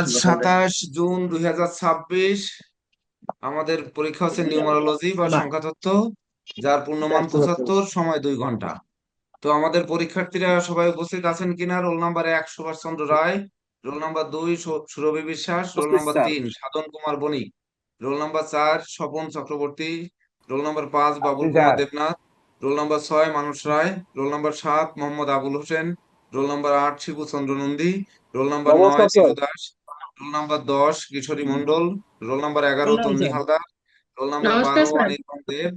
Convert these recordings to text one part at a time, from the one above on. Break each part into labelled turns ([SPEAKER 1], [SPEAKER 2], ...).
[SPEAKER 1] আজ 27 জুন 2026। আমাদের পরীক্ষা হচ্ছে নিউমারোলজি বা সংখ্যা তত্ত্ব, যার পূর্ণমান 75, সময় 2 ঘন্টা। তো আমাদের পরীক্ষার্থীরা সবাই উপস্থিত আছেন কিনা? Roll number 1 Subhashchandra Roy, roll number 2 Surabhi Biswas, roll
[SPEAKER 2] উপস্থিত
[SPEAKER 1] number
[SPEAKER 2] sir.
[SPEAKER 1] 3 Sadhan Kumar Banik, roll number 4 Swapan Chakraborty, roll number 5 Babul Kumar
[SPEAKER 2] sir.
[SPEAKER 1] Debnath, roll number 6 Manas Roy, roll number 7 Mohammad Abul Hossain, roll number 8 Shibu Chandra Nandi, roll number 9
[SPEAKER 2] নমস্কার
[SPEAKER 1] Niru
[SPEAKER 2] sir.
[SPEAKER 1] Das, roll number 10 Kishori Mondal, roll number 11
[SPEAKER 3] প্রণাম
[SPEAKER 1] Tanni
[SPEAKER 3] sir.
[SPEAKER 1] Haldar, role number
[SPEAKER 3] নমস্কার
[SPEAKER 1] 12
[SPEAKER 3] sir.
[SPEAKER 1] Anirban Deb,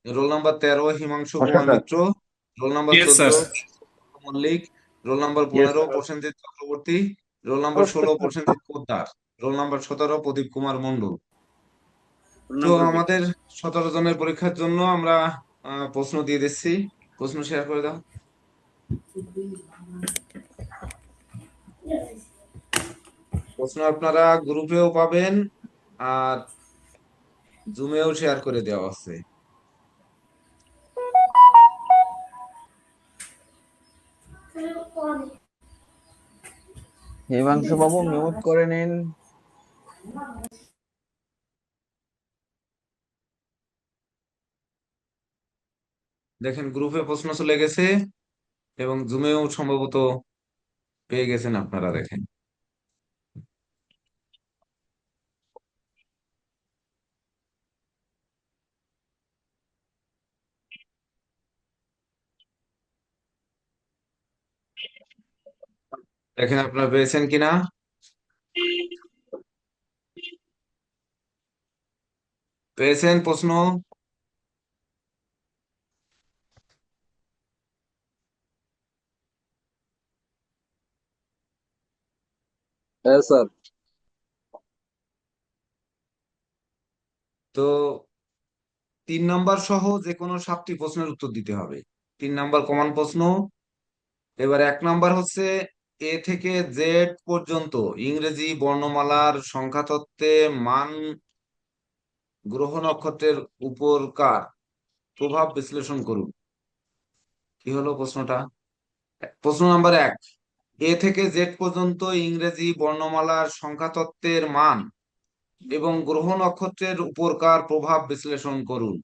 [SPEAKER 1] roll number 13 Himanshu
[SPEAKER 2] নমস্কার
[SPEAKER 1] Kumar
[SPEAKER 2] sir.
[SPEAKER 1] Mitra, roll number
[SPEAKER 4] yes
[SPEAKER 1] 14
[SPEAKER 4] sir.
[SPEAKER 1] Mallick, roll number
[SPEAKER 2] yes
[SPEAKER 1] 15
[SPEAKER 2] sir.
[SPEAKER 1] Prosenjit Chakraborty, roll number
[SPEAKER 2] নমস্কার
[SPEAKER 1] 16
[SPEAKER 2] sir.
[SPEAKER 1] Prosenjit Poddar, roll number 17 Pradip Kumar Mondal. তো
[SPEAKER 2] নম্বর B.
[SPEAKER 1] আমাদের 17 জনের পরীক্ষার জন্য আমরা প্রশ্ন দিয়ে দিচ্ছি। প্রশ্ন শেয়ার করে দাও। প্রশ্ন আপনারা গ্রুপেও পাবেন, আর জুমেও শেয়ার করে দেওয়া আছে।
[SPEAKER 2] হিমাংশু বাবু মিউট করে নিন।
[SPEAKER 1] দেখেন গ্রুপে প্রশ্ন চলে গেছে এবং জুমেও সম্ভবত পেয়ে গেছেন আপনারা, দেখেন। দেখেন আপনারা পেয়েছেন কিনা। পেয়েছেন প্রশ্ন?
[SPEAKER 2] হ্যাঁ স্যার।
[SPEAKER 1] তো 3 নাম্বার সহ যে কোনো 7টি প্রশ্নের উত্তর দিতে হবে। 3 নাম্বার কমন প্রশ্ন। এবার 1 নাম্বার হচ্ছে, এ থেকে জেড পর্যন্ত ইংরেজি বর্ণমালার সংখ্যাতত্ত্বে মান গ্রহ নক্ষত্রের উপরকার প্রভাব বিশ্লেষণ করুন। কি হলো প্রশ্নটা? প্রশ্ন নাম্বার 1, এ থেকে জেড পর্যন্ত ইংরেজি বর্ণমালার সংখ্যাতত্ত্বের মান এবং গ্রহ নক্ষত্রের উপরকার প্রভাব বিশ্লেষণ করুন।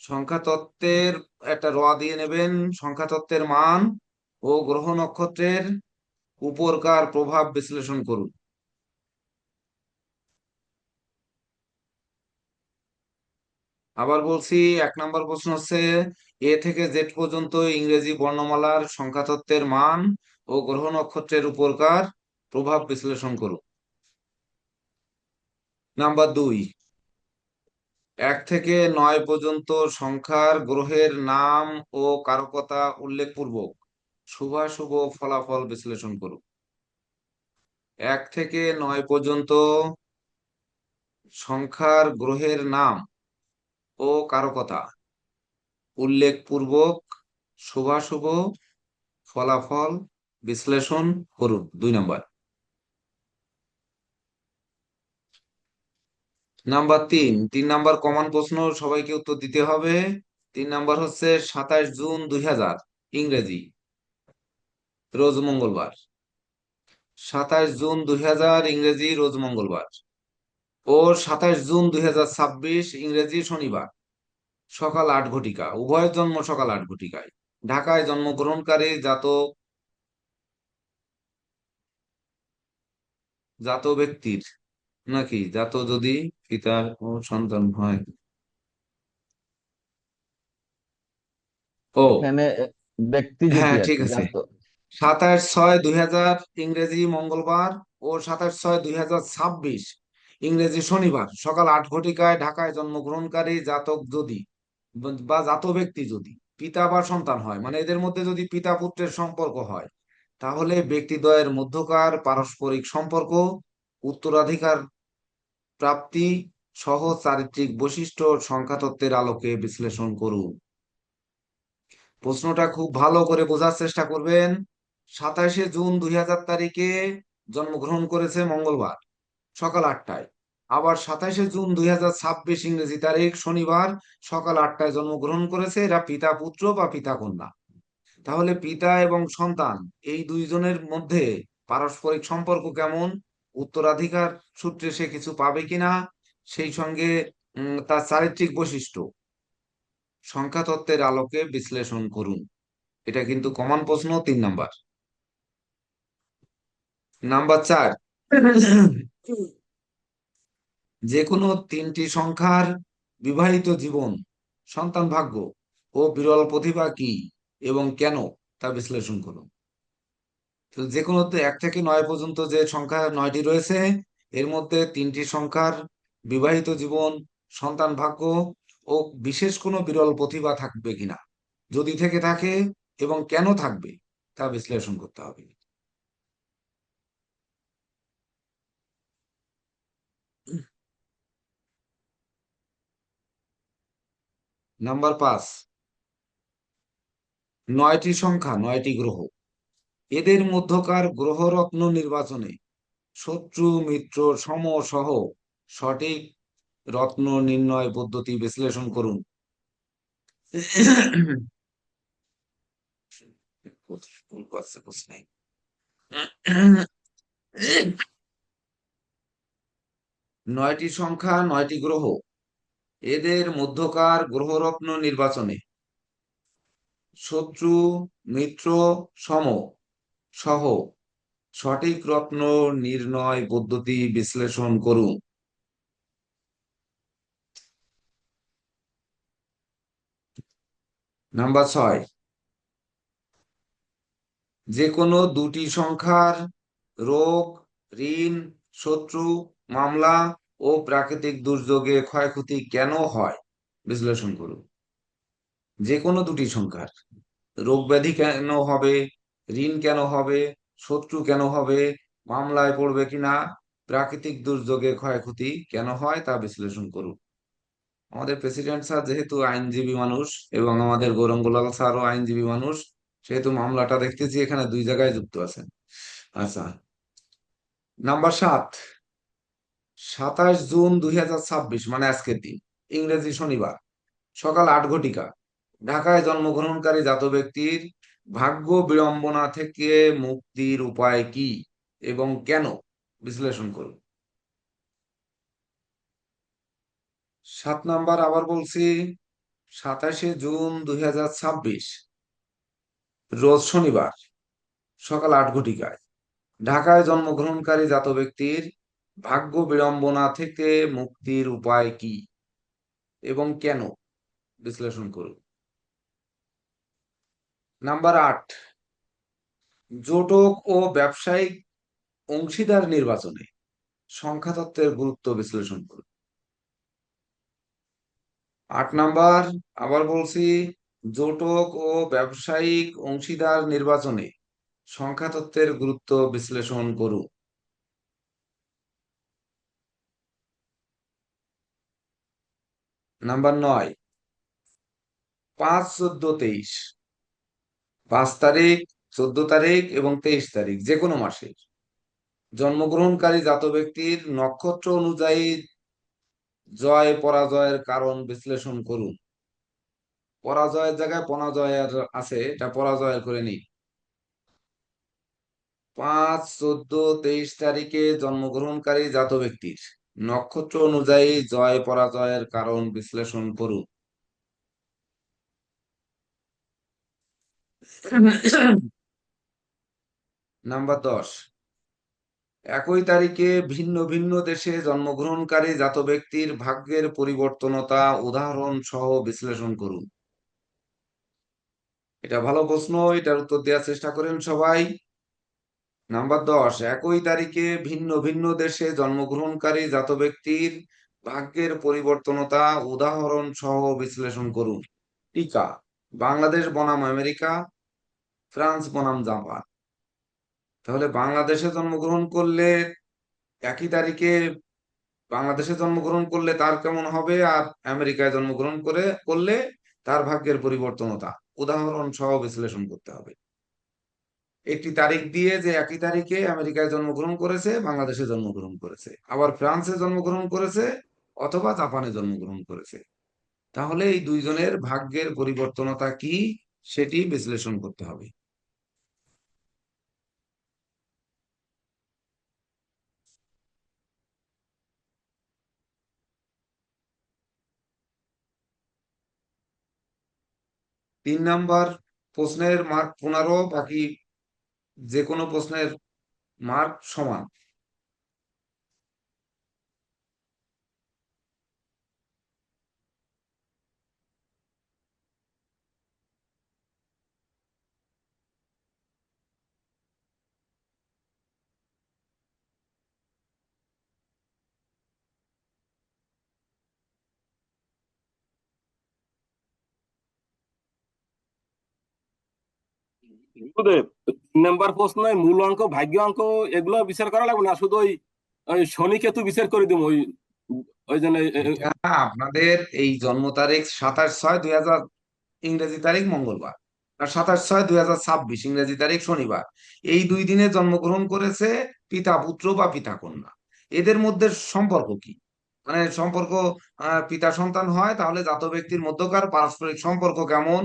[SPEAKER 1] সংখ্যা তত্ত্বের একটা দিয়ে নেবেন, সংখ্যা তত্ত্বের মান ও গ্রহ নক্ষত্রের উপরকার প্রভাব বিশ্লেষণ করুন। আবার বলছি, 1 নাম্বার প্রশ্ন হচ্ছে, এ থেকে জেড পর্যন্ত ইংরেজি বর্ণমালার সংখ্যা তত্ত্বের মান ও গ্রহ নক্ষত্রের উপরকার প্রভাব বিশ্লেষণ করুন। নাম্বার 2, 1 থেকে 9 পর্যন্ত সংখ্যার গ্রহের নাম ও কারকতা উল্লেখপূর্বক শুভাশুভ ফলাফল বিশ্লেষণ করুন। 1 থেকে 9 পর্যন্ত সংখ্যার গ্রহের নাম ও কারকতা উল্লেখপূর্বক শুভাশুভ ফলাফল বিশ্লেষণ করুন। 2 নাম্বার। নাম্বার 3 কমন প্রশ্ন, সবাইকে উত্তর দিতে হবে। 3 নাম্বার হচ্ছে, 27 জুন 2000 ইংরেজি রোজ মঙ্গলবার। 27 জুন 2000 ইংরেজি রোজ মঙ্গলবার ও 27 জুন 2026 ইংরেজি শনিবার সকাল 8 ঘটিকা। উভয়ের জন্ম সকাল 8 ঘটিকায়। ঢাকায় জন্মগ্রহণকারী জাত ব্যক্তির নাকি জাত যদি পিতার ও সন্তান হয়। ও
[SPEAKER 2] এখানে ব্যক্তি যদি
[SPEAKER 1] হ্যাঁ,
[SPEAKER 2] আর
[SPEAKER 1] ঠিক
[SPEAKER 2] কি
[SPEAKER 1] আছে।
[SPEAKER 2] জানতো।
[SPEAKER 1] 27/6/2000 ইংরেজি মঙ্গলবার ও 27/6/2026 ইংরেজি শনিবার সকাল 8 ঘটিকায় ঢাকায় জন্মগ্রহণকারী জাতক যদি বা জাত ব্যক্তি যদি পিতা বা সন্তান হয়, মানে এদের মধ্যে যদি পিতা পুত্রের সম্পর্ক হয়, তাহলে ব্যক্তিদ্বয়ের মধ্যকার পারস্পরিক সম্পর্ক, উত্তরাধিকার প্রাপ্তি সহ চারিত্রিক বৈশিষ্ট্য সংখ্যাতত্ত্বের আলোকে বিশ্লেষণ করুন। প্রশ্নটা খুব ভালো করে বোঝার চেষ্টা করবেন। 27 জুন 2000 তারিখে জন্মগ্রহণ করেছে মঙ্গলবার সকাল 8টায়। আবার 27 জুন 2026 ইংরেজি তারিখ শনিবার সকাল 8টায় জন্মগ্রহণ করেছে। এরা পিতা পুত্র বা পিতা কন্যা। তাহলে পিতা এবং সন্তান এই দুইজনের মধ্যে পারস্পরিক সম্পর্ক কেমন, উত্তরাধিকার সূত্রে সে কিছু পাবে কিনা, সেই সঙ্গে তার চারিত্রিক বৈশিষ্ট্য সংখ্যা তত্ত্বের আলোকে বিশ্লেষণ করুন। এটা কিন্তু কমন প্রশ্ন, 3 নাম্বার। নাম্বার 4, যে কোনো 3টি সংখ্যার বিবাহিত জীবন, সন্তান ভাগ্য ও বিরল প্রতিভা কি এবং কেন, তা বিশ্লেষণ করুন। তো যে কোনো 1 থেকে 9 পর্যন্ত যে সংখ্যা 9টি রয়েছে, এর মধ্যে 3টি সংখ্যার বিবাহিত জীবন, সন্তান ভাগ্য ও বিশেষ কোনো বিরল প্রতিভা থাকবে কিনা, যদি থেকে থাকে এবং কেন থাকবে, তা বিশ্লেষণ করতে হবে। নাম্বার 5, 9টি সংখ্যা 9টি গ্রহ, এদের মধ্যকার গ্রহরত্ন নির্বাচনে শত্রু মিত্র সম সহ সঠিক রত্ন নির্ণয় পদ্ধতি বিশ্লেষণ করুন। ভুল করছে প্রশ্নে। 9টি সংখ্যা 9টি গ্রহ, এদের মধ্যকার গ্রহরত্ন নির্বাচনে শত্রু মিত্র সম সহ সঠিক রত্ন নির্ণয় পদ্ধতি বিশ্লেষণ করুন। নাম্বার 6, যে কোনো 2টি সংখ্যার রোগ, ঋণ, শত্রু, মামলা ও প্রাকৃতিক দুর্যোগে ক্ষয়ক্ষতি কেন হয়, বিশ্লেষণ করুন। যে কোনো 2টি সংখ্যার রোগ ব্যাধি কেন হবে, ঋণ কেন হবে, শত্রু কেন হবে, মামলায় পড়বে কিনা, প্রাকৃতিক দুর্যোগে ক্ষয়ক্ষতি কেন হয়, তা বিশ্লেষণ করুন। আমাদের প্রেসিডেন্ট স্যার যেহেতু আইনজীবী মানুষ এবং আমাদের গৌরঙ্গলাল স্যারও আইনজীবী মানুষ, সেহেতু মামলাটা দেখতেছি এখানে 2 জায়গায় যুক্ত আছেন। আচ্ছা, নাম্বার 7, 27 জুন 2026, মানে আজকের দিন, ইংরেজি শনিবার, সকাল 8 ঘটিকা, ঢাকায় জন্মগ্রহণকারী জাত ব্যক্তির ভাগ্য বিড়ম্বনা থেকে মুক্তির উপায় কি এবং কেন, বিশ্লেষণ করুন। 7 নাম্বার, আবার বলছি, 27 জুন 2026, রোজ শনিবার, সকাল 8 ঘটিকায়, ঢাকায় জন্মগ্রহণকারী জাত ব্যক্তির ভাগ্য বিড়ম্বনা থেকে মুক্তির উপায় কি এবং কেন, বিশ্লেষণ করুন। নাম্বার 8, জোটক ও ব্যবসায়িক অংশীদার নির্বাচনে সংখ্যাতত্ত্বের গুরুত্ব বিশ্লেষণ করুন। 8 নাম্বার, আবার বলছি, জোটক ও ব্যবসায়িক অংশীদার নির্বাচনে সংখ্যাতত্ত্বের গুরুত্ব বিশ্লেষণ করুন। নাম্বার 9, 5, 14, 23, 5 তারিখ, 14 তারিখ এবং 23 তারিখ, যে কোনো মাসে জন্মগ্রহণকারী জাত ব্যক্তির নক্ষত্র অনুযায়ী জয় পরাজয়ের কারণ বিশ্লেষণ করুন। পরাজয়ের জায়গায় পরাজয়ের আছে, এটা পরাজয়ের করে নিই। 5, 14, 23 তারিখে জন্মগ্রহণকারী জাত ব্যক্তির নক্ষত্র অনুযায়ী জয় পরাজয়ের কারণ বিশ্লেষণ করুন। নাম্বার 10, একই তারিখে ভিন্ন ভিন্ন দেশে জন্মগ্রহণকারী জাত ব্যক্তির ভাগ্যের পরিবর্তনতা উদাহরণ সহ বিশ্লেষণ করুন। এটা ভালো প্রশ্ন, এটার উত্তর দেওয়ার চেষ্টা করেন সবাই। নাম্বার 10, একই তারিখে ভিন্ন ভিন্ন দেশে জন্মগ্রহণকারী জাত ব্যক্তির ভাগ্যের পরিবর্তনতা উদাহরণ সহ বিশ্লেষণ করুন। টিকা: বাংলাদেশ বনাম আমেরিকা, ফ্রান্স বনাম জাপান। তাহলে বাংলাদেশে জন্মগ্রহণ করলে একই তারিখে বাংলাদেশে জন্মগ্রহণ করলে তার কেমন হবে, আর আমেরিকায় জন্মগ্রহণ করলে তার ভাগ্যের পরিবর্তনতা উদাহরণ সহ বিশ্লেষণ করতে হবে। একটি তারিখ দিয়ে যে একই তারিখে আমেরিকায় জন্মগ্রহণ করেছে, বাংলাদেশে জন্মগ্রহণ করেছে, আবার ফ্রান্সে জন্মগ্রহণ করেছে অথবা জাপানে জন্মগ্রহণ করেছে, তাহলে এই দুইজনের ভাগ্যের পরিবর্তনতা কি সেটি বিশ্লেষণ করতে হবে। 3 নাম্বার প্রশ্নের মার্ক 15, বাকি যে কোনো প্রশ্নের মার্ক সমান।
[SPEAKER 3] গুরুদেব, 3 নাম্বার প্রশ্নে মূল অঙ্ক, ভাগ্য অঙ্ক এগুলো বিচার করা লাগবে না, শুধু ওই ওই শনি কেতু বিচার করে দিব ওই ওই জন্য
[SPEAKER 1] এটা আপনাদের এই জন্ম তারিখ 27/6/2000 ইংরেজি তারিখ মঙ্গলবার, আর 27/6/2026 ইংরেজি তারিখ শনিবার। এই 2 দিনে জন্মগ্রহণ করেছে পিতা পুত্র বা পিতা কন্যা। এদের মধ্যে সম্পর্ক কি? মানে সম্পর্ক, পিতা সন্তান হয় তাহলে জাত ব্যক্তির মধ্যকার পারস্পরিক সম্পর্ক কেমন,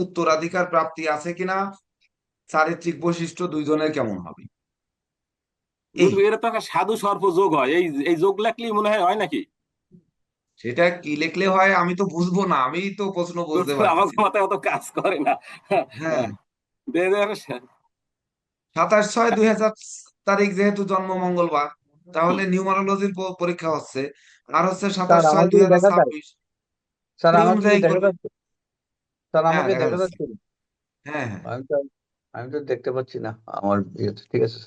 [SPEAKER 1] উত্তরাধিকার প্রাপ্তি আছে কিনা, চারিত্রিক বৈশিষ্ট্য দুইজনের কেমন হবে, এই।
[SPEAKER 3] গুরুদেব, এরা তো একটা সাধু সর্প যোগ হয়, এই এই যোগ লাগলে মনে হয় হয় নাকি?
[SPEAKER 1] সেটা কি লিখলে হয় আমি তো বুঝবো না, আমি তো প্রশ্ন বুঝতে
[SPEAKER 3] গুরুদেব, আমার
[SPEAKER 1] পারতেছি না।
[SPEAKER 3] মাথায় অত কাজ করে না।
[SPEAKER 1] হ্যাঁ,
[SPEAKER 3] দে- দে-
[SPEAKER 1] 27/6/2000 তারিখ যেহেতু জন্ম মঙ্গলবার, তাহলে নিউমারোলজির পরীক্ষা হচ্ছে, আর হচ্ছে
[SPEAKER 2] স্যার,
[SPEAKER 1] সাতাশ
[SPEAKER 2] আমার
[SPEAKER 1] ছয়
[SPEAKER 2] কি
[SPEAKER 1] দুই হাজার
[SPEAKER 2] দেখা যায়?
[SPEAKER 1] ছাব্বিশ
[SPEAKER 2] স্যার,
[SPEAKER 1] ওই
[SPEAKER 2] আমাকে কি
[SPEAKER 1] অনুযায়ী
[SPEAKER 2] দেখা
[SPEAKER 1] করবে।
[SPEAKER 2] যাচ্ছে? স্যার,
[SPEAKER 1] হ্যাঁ,
[SPEAKER 2] আমাকে
[SPEAKER 1] দেখা
[SPEAKER 2] দেখা
[SPEAKER 1] যাচ্ছে।
[SPEAKER 2] যাচ্ছে?
[SPEAKER 1] হ্যাঁ, হ্যাঁ।
[SPEAKER 2] আমি তো আমি তো দেখতে পাচ্ছি না আমার ইয়েতে। ঠিক আছে।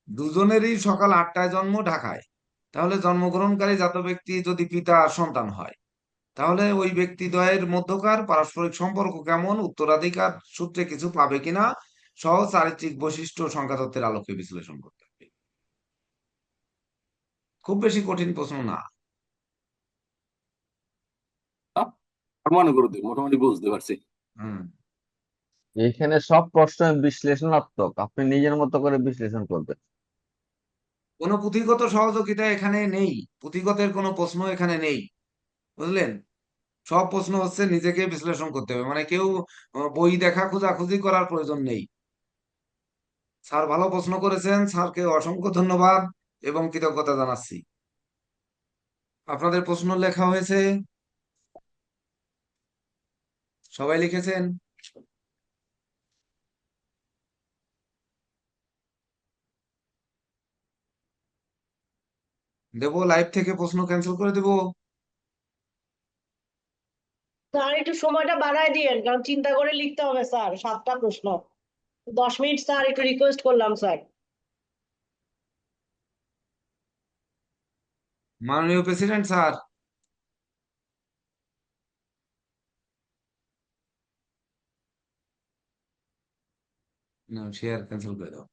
[SPEAKER 1] দুজনেরই সকাল 8টায় জন্ম ঢাকায়, তাহলে জন্মগ্রহণকারী জাত ব্যক্তি যদি পিতা আর সন্তান হয়, তাহলে ওই ব্যক্তি দ্বয়ের মধ্যকার পারস্পরিক সম্পর্ক কেমন, উত্তরাধিকার সূত্রে কিছু পাবে কিনা, সহ চারিত্রিক বৈশিষ্ট্য সংখ্যা তত্ত্বের আলোকে বিশ্লেষণ করতে হবে। খুব বেশি কঠিন প্রশ্ন না।
[SPEAKER 3] মানে গুরুদেব মোটামুটি বুঝতে পারছি।
[SPEAKER 1] হুম।
[SPEAKER 2] এখানে সব প্রশ্ন বিশ্লেষণাত্মক, আপনি নিজের মতো করে বিশ্লেষণ করবেন।
[SPEAKER 1] কোনো পুঁথিগত সহযোগিতা এখানে নেই, পুঁথিগতের কোনো প্রশ্ন এখানে নেই, বুঝলেন? সব প্রশ্ন হচ্ছে নিজেকে বিশ্লেষণ করতে হবে, মানে কেউ বই দেখা খোঁজাখুঁজি করার প্রয়োজন নেই। স্যার ভালো প্রশ্ন করেছেন, স্যারকে অসংখ্য ধন্যবাদ এবং কৃতজ্ঞতা জানাচ্ছি। আপনাদের প্রশ্ন লেখা হয়েছে, সবাই লিখেছেন? দেবো লাইভ থেকে প্রশ্ন ক্যান্সেল করে দেবো?
[SPEAKER 4] স্যার একটু সময়টা বাড়ায় দিয়েন, কারণ চিন্তা করে লিখতে হবে স্যার, 7টা প্রশ্ন। 10 মিনিট স্যার, একটু রিকোয়েস্ট করলাম স্যার।
[SPEAKER 1] মাননীয় প্রেসিডেন্ট স্যার, না শেয়ার ক্যান্সেল করে দাও।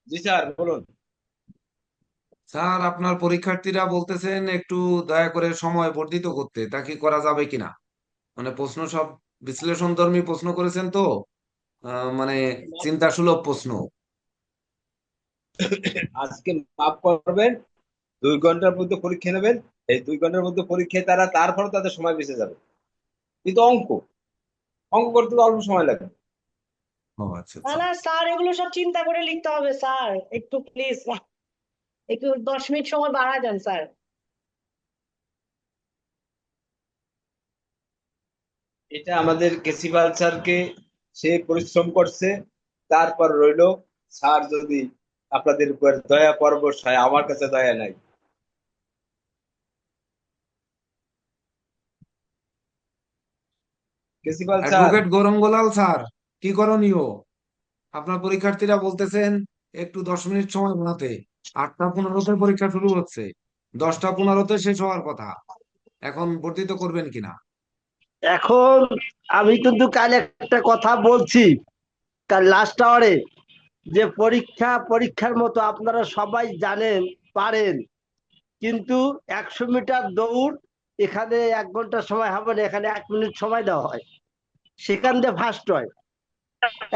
[SPEAKER 5] জি স্যার, বলুন।
[SPEAKER 1] স্যার আপনার পরীক্ষার্থীরা বলতেছেন একটু দয়া করে সময় বর্ধিত করতে, তা কি করা যাবে কিনা? মানে প্রশ্ন সব বিশ্লেষণধর্মী প্রশ্ন করেছেন তো, মানে চিন্তা সুলভ প্রশ্ন।
[SPEAKER 5] আজকে মাফ করবেন, 2 ঘন্টার মধ্যে পরীক্ষা নেবেন। এই 2 ঘন্টার মধ্যে পরীক্ষায় তারা, তারপরে তাদের সময় বেঁচে যাবে। কিন্তু অঙ্ক অঙ্ক করতে তো অল্প সময় লাগে।
[SPEAKER 1] ও আচ্ছা
[SPEAKER 4] না
[SPEAKER 1] আচ্ছা।
[SPEAKER 4] না স্যার, এগুলো সব চিন্তা করে লিখতে হবে স্যার, একটু প্লিজ একটু 10 মিনিট সময় বাড়ায় দেন স্যার।
[SPEAKER 5] এটা আমাদের কেসিবাল স্যারকে, সে পরিশ্রম করছে। তারপর রইলো, স্যার যদি আপনাদের উপর দয়া পরবশ হয়, আমার কাছে দয়া নাই। কেসিবাল স্যার,
[SPEAKER 1] অ্যাডভোকেট গৌরঙ্গলাল স্যার, কি করণীয়? আপনার পরীক্ষার্থীরা বলতেছেন একটু 10 মিনিট সময় বাড়াতে। 8টা 15-তে পরীক্ষা শুরু হচ্ছে, 10টা 15-তে শেষ হওয়ার কথা, এখন বর্ধিত করবেন কিনা?
[SPEAKER 6] এখন আমি কিন্তু কাল একটা কথা বলছি, কাল লাস্ট আওয়ারে, যে পরীক্ষার মতো আপনারা সবাই জানেন, পারেন, কিন্তু 100 মিটার দৌড় এখানে 1 ঘন্টা সময় হবে না, এখানে 1 মিনিট সময় দেওয়া হয়, সেখান দিয়ে ফার্স্ট হয়।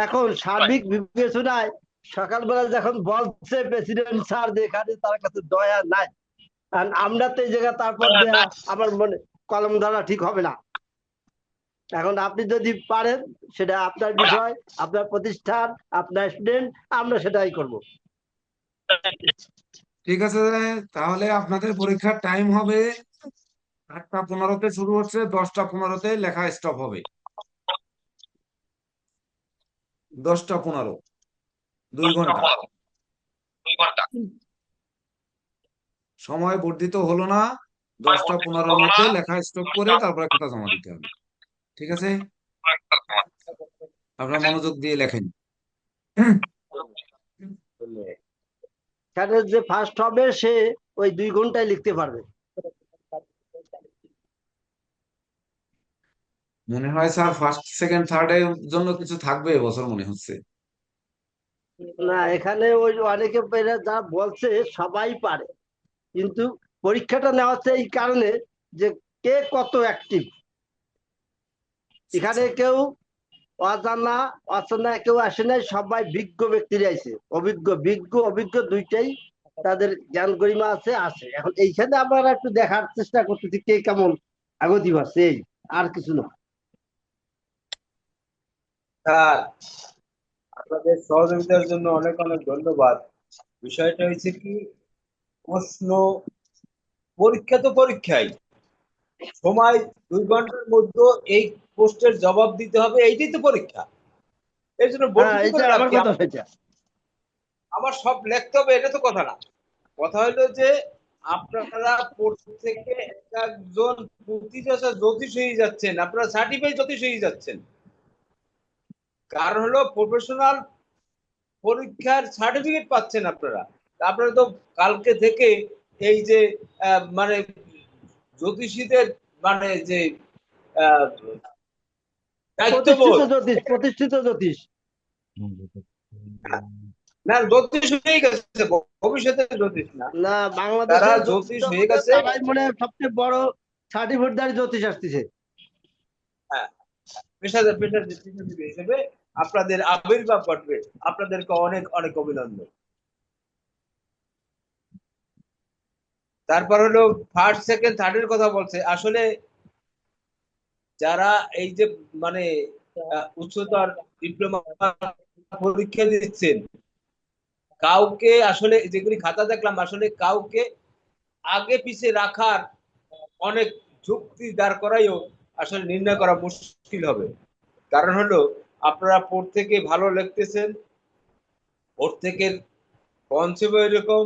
[SPEAKER 6] এখন সার্বিক বিবেচনায় সকালবেলা যখন বলছে প্রেসিডেন্ট স্যার যে এখানে তার কাছে দয়া নাই, আর আমরা তো এই জায়গায় তারপর দেয়া আমার মনে কলম ধরা ঠিক হবে না। এখন আপনি যদি পারেন, সেটা আপনার বিষয়, আপনার প্রতিষ্ঠান, আপনার স্টুডেন্ট, আমরা সেটাই করব।
[SPEAKER 1] ঠিক আছে, তাহলে আপনাদের পরীক্ষার টাইম হবে 8টা 15-তে শুরু হচ্ছে, 10টা 15-তে লেখা স্টপ হবে। 10টা 15, 2 ঘন্টা সময় বর্ধিত হলো না। 10টা 15-র মধ্যে লেখা স্টপ করে তারপরে খাতা জমা দিতে হবে। ঠিক আছে, আপনারা মনোযোগ দিয়ে লেখেন।
[SPEAKER 6] এখানে যে ফার্স্ট হবে সে ওই 2 ঘন্টায় লিখতে পারবে।
[SPEAKER 1] মনে হয় স্যার ফার্স্ট সেকেন্ড থার্ডের জন্য কিছু থাকবে এবছর মনে হচ্ছে।
[SPEAKER 6] না, এখানে ওই অনেকে যা বলছে সবাই পারে, কিন্তু পরীক্ষাটা নেওয়া হচ্ছে এই কারণে যে কে কত অ্যাক্টিভ। এখানে কেউ অজানা অচেনা কেউ আসে নাই, সবাই বিজ্ঞ ব্যক্তিরা আছে, অভিজ্ঞ দুইটাই তাদের জ্ঞান গরিমা আছে। এখন এইখানে আমরা একটু দেখার চেষ্টা করতেছি কে কেমন আগতি পারছে, এই আর কিছু না।
[SPEAKER 5] স্যার, আপনাদের সহযোগিতার জন্য অনেক অনেক ধন্যবাদ। বিষয়টা হয়েছে কি, প্রশ্ন, পরীক্ষা তো পরীক্ষাই, সময় 2 ঘন্টার মধ্যে এই প্রশ্নের জবাব দিতে হবে, এইটাই তো পরীক্ষা। এর জন্য
[SPEAKER 6] হ্যাঁ,
[SPEAKER 5] বর্ধিত
[SPEAKER 6] এটা
[SPEAKER 5] করে লাভ
[SPEAKER 6] আমার
[SPEAKER 5] কি?
[SPEAKER 6] কথা সেটা।
[SPEAKER 5] আমার সব লিখতে হবে এটা তো কথা না। কথা হলো যে আপনারা প্রত্যেকে এক একজন প্রতিটা জ্যোতিষ হয়ে যাচ্ছেন, আপনারা সার্টিফাইড জ্যোতিষ হয়ে যাচ্ছেন। কারণ হলো প্রফেশনাল পরীক্ষার সার্টিফিকেট পাচ্ছেন আপনারা। আপনারা তো কালকে থেকে এই যে মানে জ্যোতিষীদের মানে যে আহ, দায়িত্ববোধ,
[SPEAKER 6] প্রতিষ্ঠিত জ্যোতিষ।
[SPEAKER 5] না জ্যোতিষ হয়ে গেছে, ভবিষ্যতের জ্যোতিষ না,
[SPEAKER 6] না,
[SPEAKER 5] তারা
[SPEAKER 6] বাংলাদেশের
[SPEAKER 5] জ্যোতিষ
[SPEAKER 6] জ্যোতিষের
[SPEAKER 5] হয়ে
[SPEAKER 6] মধ্যে
[SPEAKER 5] গেছে।
[SPEAKER 6] তারাই মনে হয় সবচেয়ে বড় সার্টিফিকেটধারী জ্যোতিষ আসতেছে।
[SPEAKER 5] হ্যাঁ, পেশাজীবী হিসেবে আপনাদের আবির্ভাব ঘটবে, আপনাদেরকে অনেক অনেক অভিনন্দন। তারপর হলো ফার্স্ট সেকেন্ড থার্ডের কথা বলছে। আসলে যারা এই যে মানে উচ্চতর ডিপ্লোমা পরীক্ষা দিচ্ছেন, কাউকে আসলে যেগুলি খাতা দেখলাম, আসলে কাউকে আগে পিছে রাখার অনেক যুক্তি দাঁড় করাইও আসলে নির্ণয় করা মুশকিল হবে। কারণ হলো আপনারা প্রত্যেকে ভালো লিখতেছেন, প্রত্যেকের কনসেপ্ট এরকম।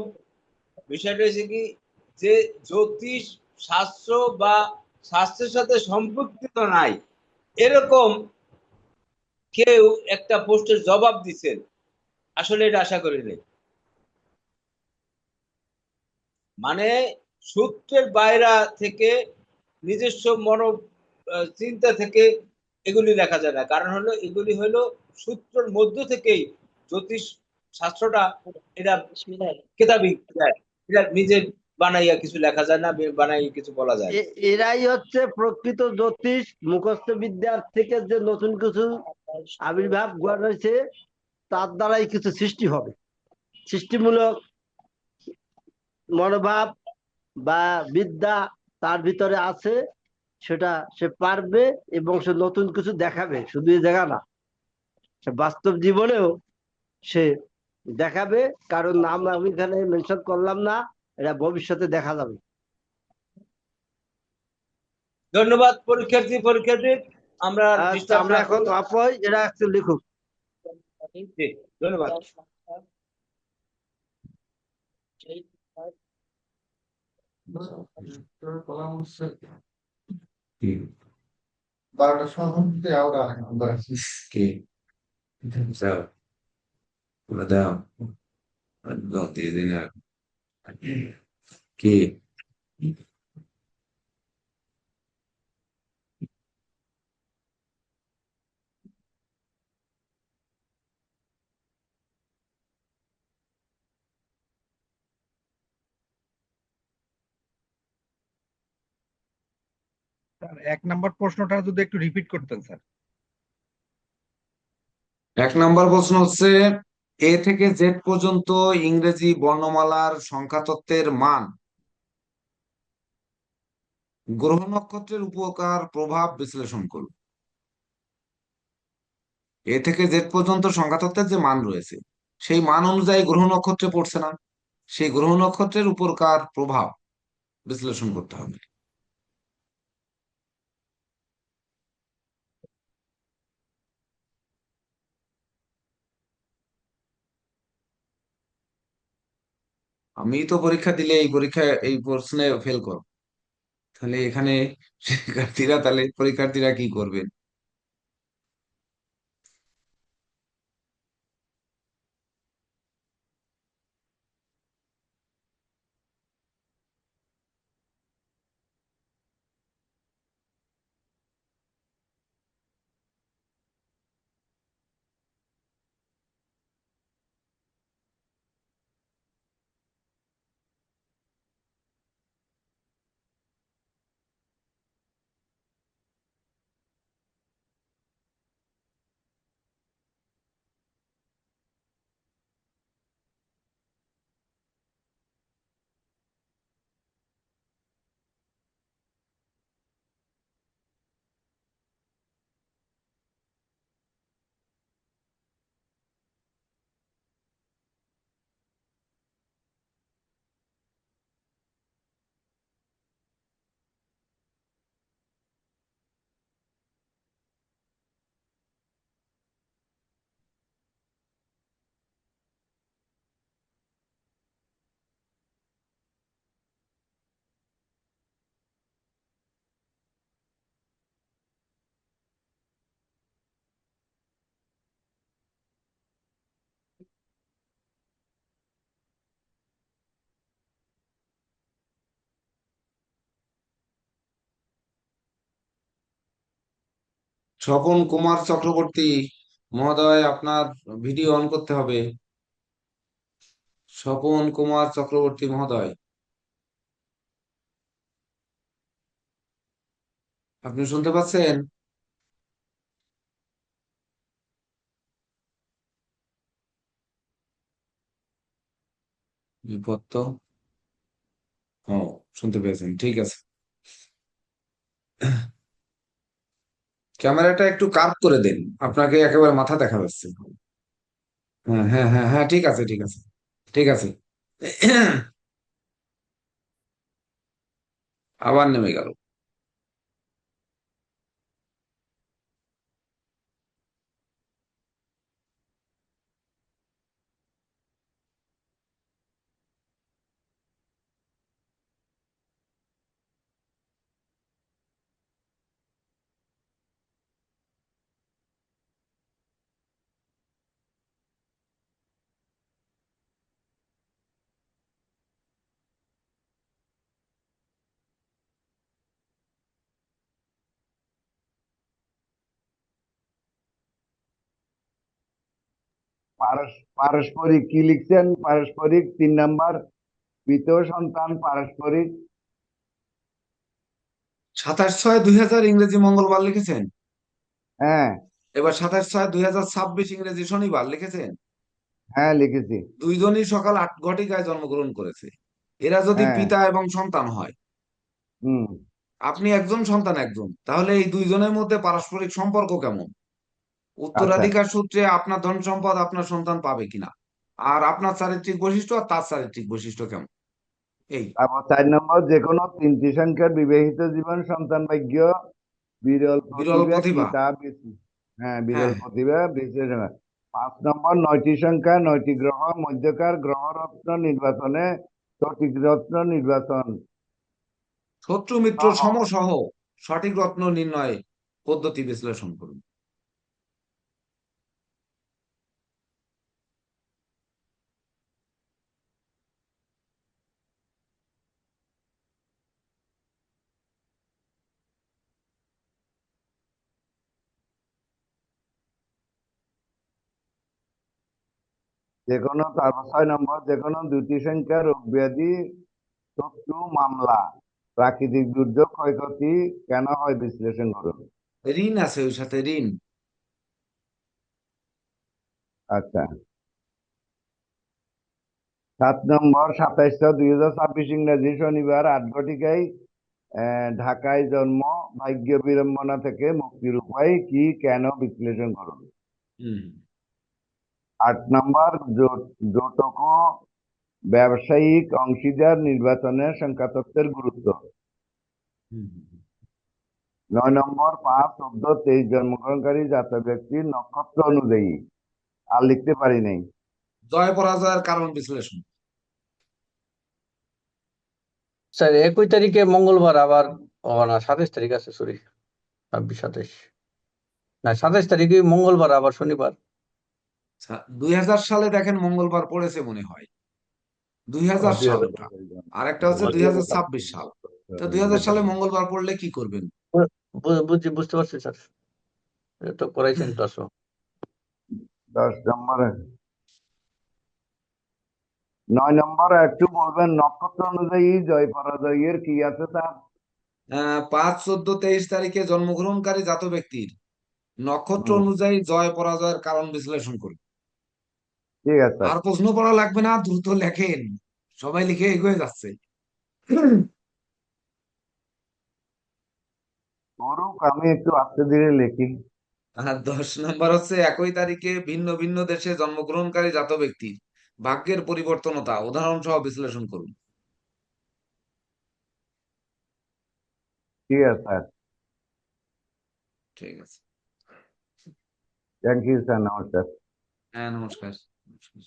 [SPEAKER 5] বিষয়টা হচ্ছে কি, যে জ্যোতিষ শাস্ত্র বা শাস্ত্রের সাথে সম্পর্কিত নাই এরকম কেউ একটা পোস্টের জবাব দিচ্ছেন, আসলে এটা আশা করি নাই। মানে সূত্রের বাইরে থেকে নিজস্ব মন চিন্তা থেকে এগুলি লেখা যায় না। কারণ হলো এগুলি হলো সূত্রের মধ্য থেকেই জ্যোতিষ শাস্ত্রটা এটা কেতাবি, এটা নিজে বানাইয়া কিছু লেখা যায় না, বানাই কিছু বলা যায় না।
[SPEAKER 6] এরাই হচ্ছে প্রকৃত জ্যোতিষ। মুখস্থ বিদ্যার থেকে যে নতুন কিছু আবির্ভাব হয়েছে তার দ্বারাই কিছু সৃষ্টি হবে, সৃষ্টিমূলক মনোভাব বা বিদ্যা তার ভিতরে আছে, সেটা সে পারবে এবং সে নতুন কিছু দেখাবে। শুধু এই জায়গা না, সে বাস্তব জীবনেও সে দেখাবে। কারণ নাম আমি এখানে মেনশন করলাম না, এটা ভবিষ্যতে দেখা যাবে।
[SPEAKER 5] ধন্যবাদ পরীক্ষার্থী। আমরা
[SPEAKER 6] আচ্ছা, আমরা এখন অপয় এরা একটু লিখুক।
[SPEAKER 5] ধন্যবাদ।
[SPEAKER 1] Para solamente ahora, ahora sí que sabe, madame, no tiene nada que
[SPEAKER 7] sir 1 নম্বর প্রশ্নটা যদি একটু রিপিট করতেন স্যার।
[SPEAKER 1] 1 নম্বর প্রশ্ন হচ্ছে এ থেকে জেড পর্যন্ত ইংরেজি বর্ণমালার সংখ্যাতত্ত্বের মান গ্রহ নক্ষত্রের উপকার প্রভাব বিশ্লেষণ করুন। এ থেকে জেড পর্যন্ত সংখ্যাতত্ত্বের যে মান রয়েছে সেই মান অনুযায়ী গ্রহ নক্ষত্রে পড়ছে না, সেই গ্রহ নক্ষত্রের উপরকার প্রভাব বিশ্লেষণ করতে হবে। আমি তো পরীক্ষা দিলে এই প্রশ্নে ফেল করব, তাহলে এখানে পরীক্ষার্থীরা কি করবেন? স্বপন কুমার চক্রবর্তী মহোদয়, আপনার ভিডিও অন করতে হবে। স্বপন কুমার চক্রবর্তী মহোদয়, আপনি শুনতে পাচ্ছেন? বিপদ তো। ও, শুনতে পেয়েছেন, ঠিক আছে। ক্যামেরাটা একটু কার্ভ করে দিন, আপনাকে একেবারে মাথা দেখা যাচ্ছে। হ্যাঁ হ্যাঁ হ্যাঁ হ্যাঁ, ঠিক আছে ঠিক আছে ঠিক আছে। আবার নেমে গেল।
[SPEAKER 8] পারস্পরিক কি লিখছেন? পারস্পরিক 3 নাম্বার, মৃত সন্তান পারস্পরিক।
[SPEAKER 1] 27/6/2000 ইংরেজি মঙ্গলবার লিখেছেন।
[SPEAKER 8] হ্যাঁ
[SPEAKER 1] এবার 27/6/2026 ইংরেজি শনিবার লিখেছেন।
[SPEAKER 8] হ্যাঁ লিখেছি।
[SPEAKER 1] দুইজনই সকাল 8 ঘটিকায় জন্মগ্রহণ করেছে। এরা যদি
[SPEAKER 8] হ্যাঁ।
[SPEAKER 1] পিতা এবং সন্তান হয়,
[SPEAKER 8] হুম।
[SPEAKER 1] আপনি একজন সন্তান একজন, তাহলে এই দুইজনের মধ্যে পারস্পরিক সম্পর্ক কেমন?
[SPEAKER 8] আচ্ছা,
[SPEAKER 1] উত্তরাধিকার সূত্রে আপনার ধন সম্পদ আপনার সন্তান পাবে কিনা, আর আপনার চারিত্রিক বৈশিষ্ট্য আর তার চারিত্রিক বৈশিষ্ট্য কেমন, এই।
[SPEAKER 8] তারপর 4 নম্বর, যে কোনো 3টি সংখ্যার বিবাহিত জীবন সন্তান ভাগ্য বিরল
[SPEAKER 1] বিরল
[SPEAKER 8] প্রতিভা কি
[SPEAKER 1] প্রতিভা।
[SPEAKER 8] তা হ্যাঁ, বিরল
[SPEAKER 1] হ্যাঁ,
[SPEAKER 8] প্রতিভা বিশ্লেষণ। 5 নম্বর, 9টি সংখ্যা 9টি গ্রহ মধ্যকার গ্রহ রত্ন নির্বাচনে সঠিক রত্ন নির্বাচন
[SPEAKER 1] শত্রু মিত্র
[SPEAKER 8] সহ।
[SPEAKER 1] সমসহ সঠিক রত্ন নির্ণয় পদ্ধতি বিশ্লেষণ করুন।
[SPEAKER 8] তারপর 6 নম্বর, যে কোনো 2টি সংখ্যা রোগ ব্যাধি শত্রু মামলা প্রাকৃতিক দুর্যোগ ক্ষয়ক্ষতি কেন হয় বিশ্লেষণ করুন।
[SPEAKER 1] ঋণ আছে ওই সাথে, ঋণ।
[SPEAKER 8] আচ্ছা। 7 নম্বর, 27/6/2026 ইংরেজি শনিবার 8 ঘটিকায় ঢাকায় জন্ম, ভাগ্য বিড়ম্বনা থেকে মুক্তির উপায় কি কেন বিশ্লেষণ করুন।
[SPEAKER 1] হুম।
[SPEAKER 8] 8 নম্বর, জোটক ব্যবসায়িক অংশীদার নির্বাচনের সংখ্যাতত্ত্বের গুরুত্ব। 9 নম্বর 5, 14, 23 জন্মগ্রহণকারী জাতক ব্যক্তির নক্ষত্র অনুযায়ী। আর লিখতে পারি নাই।
[SPEAKER 1] জয় পরাজয়ের কারণ বিশ্লেষণ।
[SPEAKER 9] স্যার 21 তারিখে মঙ্গলবার আবার না 27 তারিখ আছে, সরি 26 27, না 27 তারিখে মঙ্গলবার আবার শনিবার।
[SPEAKER 1] 2000 সালে দেখেন মঙ্গলবার পড়েছে মনে হয়, 2000 সাল ওটা, আর একটা হচ্ছে 2026 সাল। তো 2000 সালে মঙ্গলবার পড়লে কি করবেন?
[SPEAKER 9] বুঝতে পারছি স্যার, এটা তো করাইছেন তো আসো।
[SPEAKER 8] 10 নম্বর 9 নম্বর একটু বলবেন, নক্ষত্র অনুযায়ী জয় পরাজয়ের কি আছে তার?
[SPEAKER 1] 5, 14, 23 তারিখে জন্মগ্রহণকারী জাত ব্যক্তির নক্ষত্র
[SPEAKER 8] হুম,
[SPEAKER 1] অনুযায়ী জয় পরাজয়ের কারণ বিশ্লেষণ করুন।
[SPEAKER 8] ঠিক আছে স্যার।
[SPEAKER 1] আর প্রশ্ন পড়া লাগবে না, দ্রুত লেখেন, সবাই লিখে এগিয়ে যাচ্ছে।
[SPEAKER 8] করুক, আমি একটু আস্তে ধীরে লিখি।
[SPEAKER 1] আর 10 নম্বর হচ্ছে 1 তারিখে ভিন্ন ভিন্ন দেশে জন্মগ্রহণকারী জাত ব্যক্তির ভাগ্যের পরিবর্তনতা উদাহরণ সহ বিশ্লেষণ করুন।
[SPEAKER 8] ঠিক আছে স্যার।
[SPEAKER 1] ঠিক আছে।
[SPEAKER 8] থ্যাংক ইউ স্যার, নমস্কার।
[SPEAKER 1] হ্যাঁ, নমস্কার। নমস্কার।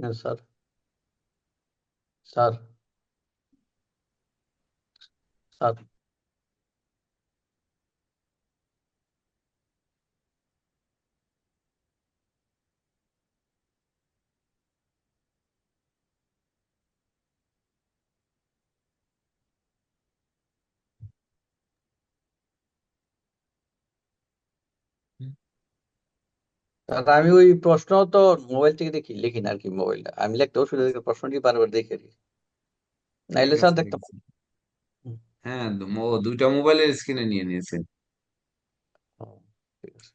[SPEAKER 9] হ্যাঁ স্যার, স্যার, স্যার। স্যার, আমি ওই প্রশ্ন তো মোবাইল থেকে লিখি না আর কি, মোবাইলটা আমি লিখতে অসুবিধা দেখে প্রশ্নটি বারবার দেখে আর কি। নাইলে
[SPEAKER 1] ঠিক
[SPEAKER 9] স্যার
[SPEAKER 1] আছে, ঠিক
[SPEAKER 9] দেখতে
[SPEAKER 1] আছে।
[SPEAKER 9] পাবো। হুম,
[SPEAKER 1] হ্যাঁ, দুইটা মোবাইলের স্ক্রিনে নিয়ে নিয়েছেন।
[SPEAKER 9] ও, ঠিক আছে।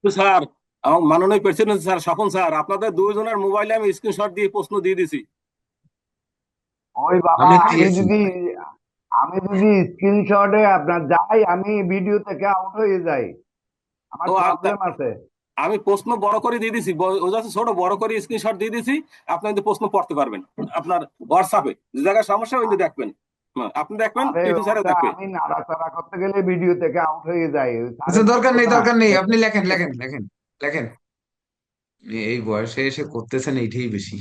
[SPEAKER 3] তো স্যার, আমার মাননীয় প্রেসিডেন্ট স্যার, স্বপন স্যার, আপনাদের দুইজনের মোবাইলে আমি স্ক্রিনশট দিয়ে প্রশ্ন দিয়ে দিছি।
[SPEAKER 8] ওই বাবা,
[SPEAKER 1] আমি
[SPEAKER 8] আমি
[SPEAKER 1] দিয়েছি।
[SPEAKER 8] যদি স্ক্রিনশটে আপনার যাই, আমি ভিডিও থেকে আউট হয়ে যাই, আমার
[SPEAKER 3] ও
[SPEAKER 8] প্রবলেম আছে।
[SPEAKER 3] আমি প্রশ্ন বড় করে দিয়ে দিছি, ও যাচ্ছে ছোট, বড় করে স্ক্রিনশট দিয়ে দিছি। আপনি কিন্তু প্রশ্ন পড়তে পারবেন আপনার হোয়াটসঅ্যাপে, যে জায়গায় সমস্যা ওই দেখবেন। হ্যাঁ, আপনি দেখবেন,
[SPEAKER 8] আরে
[SPEAKER 3] টিটি স্যারও
[SPEAKER 8] ওটা
[SPEAKER 3] দেখবে।
[SPEAKER 8] আমি নাড়াচাড়া করতে গেলে ভিডিও থেকে আউট হয়ে যাই, স্যারে
[SPEAKER 1] আচ্ছা, দরকার
[SPEAKER 8] বলতো
[SPEAKER 1] নেই,
[SPEAKER 8] না।
[SPEAKER 1] দরকার নেই, আপনি লেখেন, লেখেন, লেখেন, লেখেন। এই বয়সে এসে করতেছেন, এইটাই বেশি।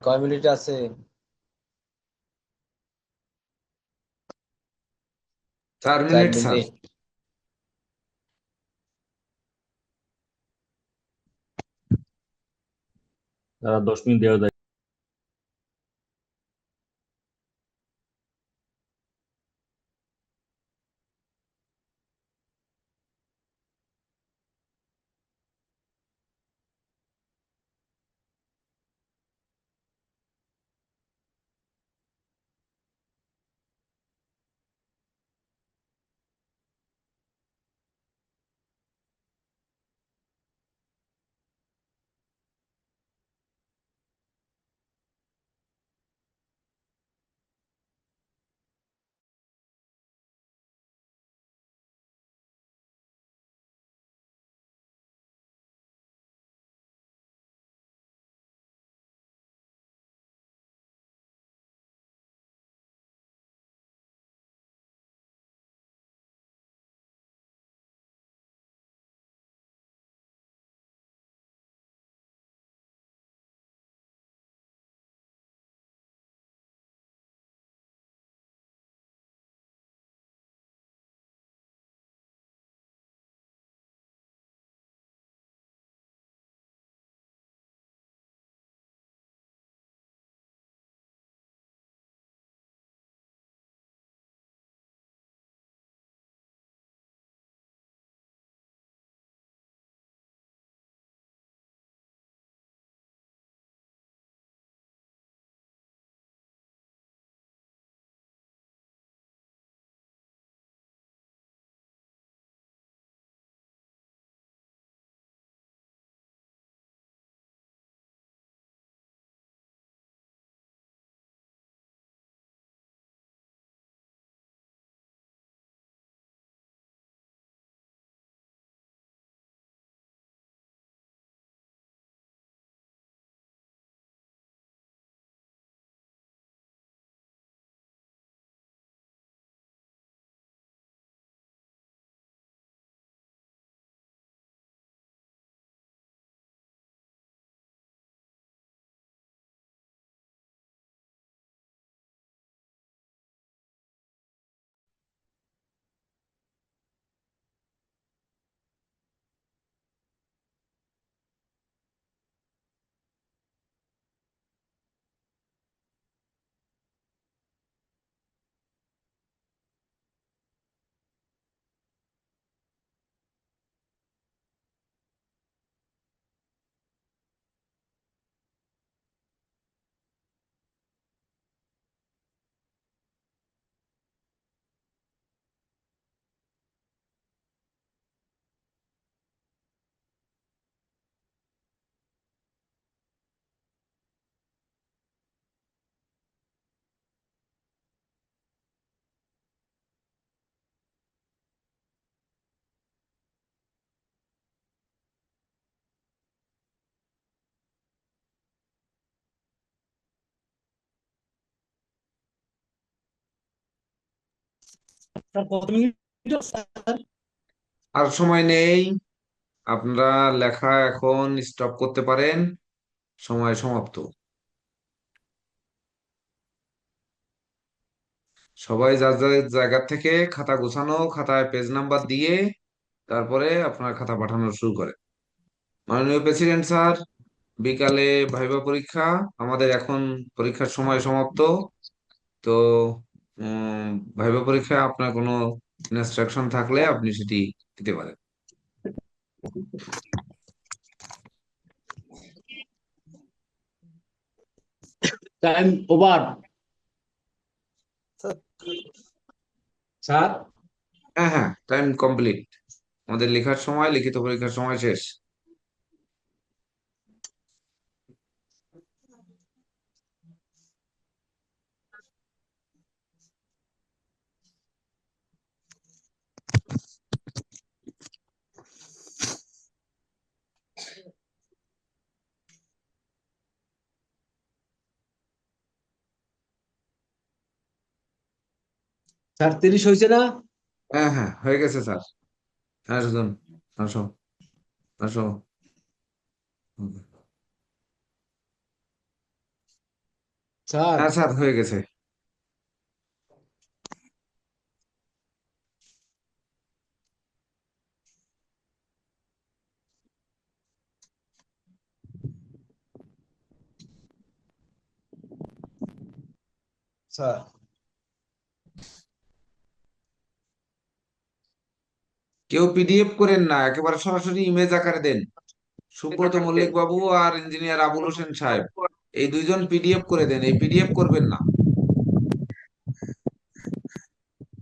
[SPEAKER 5] কয় মিনিট আছে?
[SPEAKER 1] 4 মিনিট স্যার।
[SPEAKER 5] মিনিট।
[SPEAKER 2] তারা 10 মিনিট দেওয়া যায়।
[SPEAKER 1] আর সময় নেই, আপনারা লেখা এখন স্টপ করতে পারেন, সময় সমাপ্ত। সবাই যার যার জায়গা থেকে খাতা গোছানো, খাতায় পেজ নাম্বার দিয়ে তারপরে আপনার খাতা পাঠানো শুরু করেন। মাননীয় প্রেসিডেন্ট স্যার, বিকালে ভাইবা পরীক্ষা, আমাদের এখন পরীক্ষার সময় সমাপ্ত। তো উম ভাইবা পরীক্ষায় আপনার কোনো ইনস্ট্রাকশন থাকলে আপনি সেটি দিতে পারেন।
[SPEAKER 6] Time over. স্যার,
[SPEAKER 1] হ্যাঁ হ্যাঁ, টাইম কমপ্লিট। আমাদের লেখার সময়, লিখিত পরীক্ষার সময় শেষ।
[SPEAKER 6] স্যার 30 হয়েছে না?
[SPEAKER 1] হ্যাঁ হ্যাঁ, হয়ে গেছে স্যার। হ্যাঁ সুজন, আসো আসো।
[SPEAKER 6] স্যার
[SPEAKER 1] হ্যাঁ স্যার, হয়ে গেছে।
[SPEAKER 6] স্যার
[SPEAKER 1] কেউ পিডিএফ করেন না, একেবারে সরাসরি ইমেজ আকারে দেন। সুব্রত মল্লিক বাবু আর ইঞ্জিনিয়ার আবুল হোসেন সাহেব, এই দুইজন পিডিএফ করে দেন। এই পিডিএফ করবেন না,